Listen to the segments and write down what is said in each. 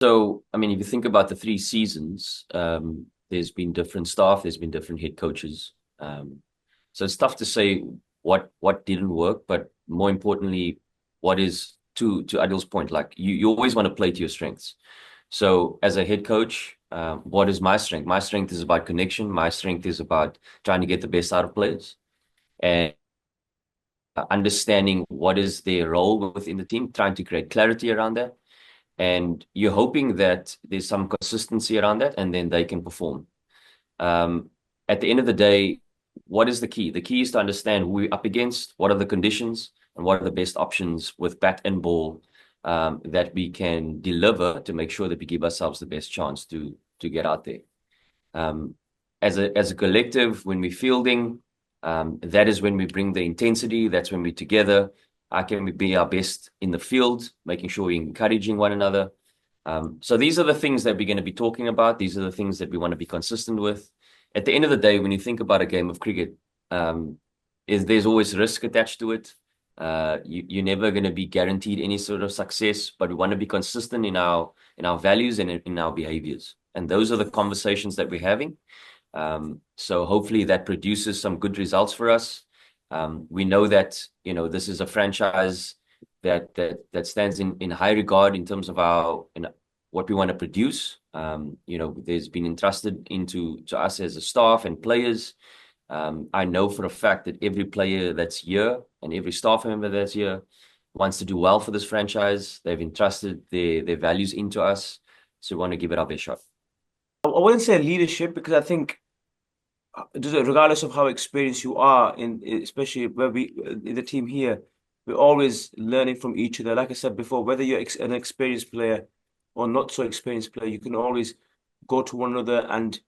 So, I mean, if you think about the 3 seasons, there's been different staff, there's been different head coaches. So it's tough to say what didn't work, but more importantly, what is to Adil's point, like you always want to play to your strengths. So as a head coach, what is my strength? My strength is about connection. My strength is about trying to get the best out of players and understanding what is their role within the team, trying to create clarity around that. And you're hoping that there's some consistency around that, and then they can perform. Um, at the end of the day, what is the key? The key is to understand who we're up against, what are the conditions, and what are the best options with bat and ball that we can deliver to make sure that we give ourselves the best chance to get out there. Um, as a collective, when we're fielding, that is when we bring the intensity. That's when we're together. How can we be our best in the field, making sure we're encouraging one another? So these are the things that we're going to be talking about. These are the things that we want to be consistent with. At the end of the day, when you think about a game of cricket, there's always risk attached to it. You're never going to be guaranteed any sort of success, but we want to be consistent in our values and in our behaviors. And those are the conversations that we're having. So hopefully that produces some good results for us. We know that this is a franchise that stands in high regard in terms of what we want to produce. There's been entrusted to us as a staff and players. I know for a fact that every player that's here and every staff member that's here wants to do well for this franchise. They've entrusted their values into us, so we want to give it our best shot. I wouldn't say leadership because I think regardless of how experienced you are especially where we in the team here, we're always learning from each other. Like I said before, whether you're an experienced player or not so experienced player, you can always go to one another and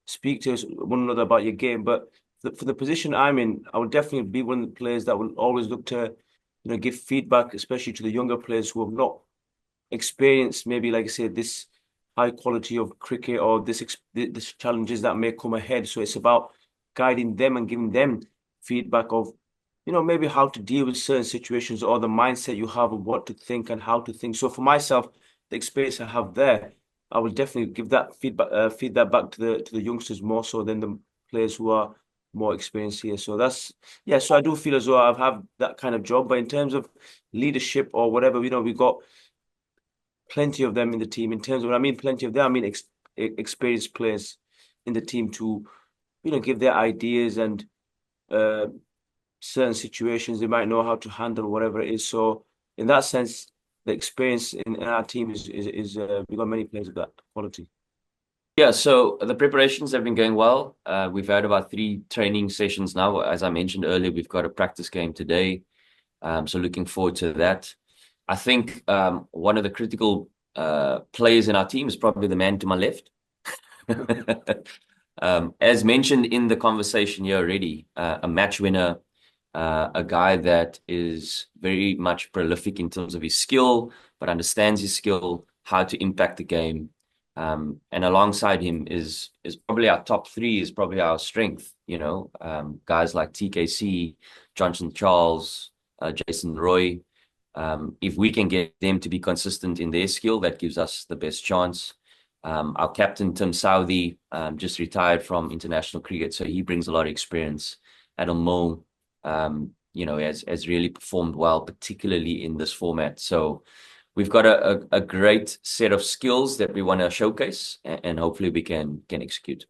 speak to one another about your game. But for the position I'm in, I would definitely be one of the players that will always look to give feedback, especially to the younger players who have not experienced maybe, like I said, this high quality of cricket or this challenges that may come ahead. So it's about guiding them and giving them feedback of, maybe how to deal with certain situations or the mindset you have of what to think and how to think. So for myself, the experience I have there, I will definitely give that feedback, feed that back to the youngsters more so than the players who are more experienced here. So yeah. So I do feel as though I've had that kind of job, but in terms of leadership or whatever, we got plenty of them in the team. In terms of when I mean plenty of them, I mean experienced players in the team to, give their ideas and uh, certain situations they might know how to handle whatever it is. So in that sense, the experience in our team is we've got many players of that quality. Yeah, so the preparations have been going well. We've had about 3 training sessions now. As I mentioned earlier, we've got a practice game today. So looking forward to that. I think one of the critical players in our team is probably the man to my left. As mentioned in the conversation here already, a match winner, a guy that is very much prolific in terms of his skill, but understands his skill, how to impact the game. And alongside him is probably our top 3 is probably our strength, guys like TKC, Johnson Charles, Jason Roy. If we can get them to be consistent in their skill, that gives us the best chance. Our captain, Tim Southey, just retired from international cricket, so he brings a lot of experience. Adil Mo, has really performed well, particularly in this format. So we've got a great set of skills that we want to showcase, and hopefully we can execute.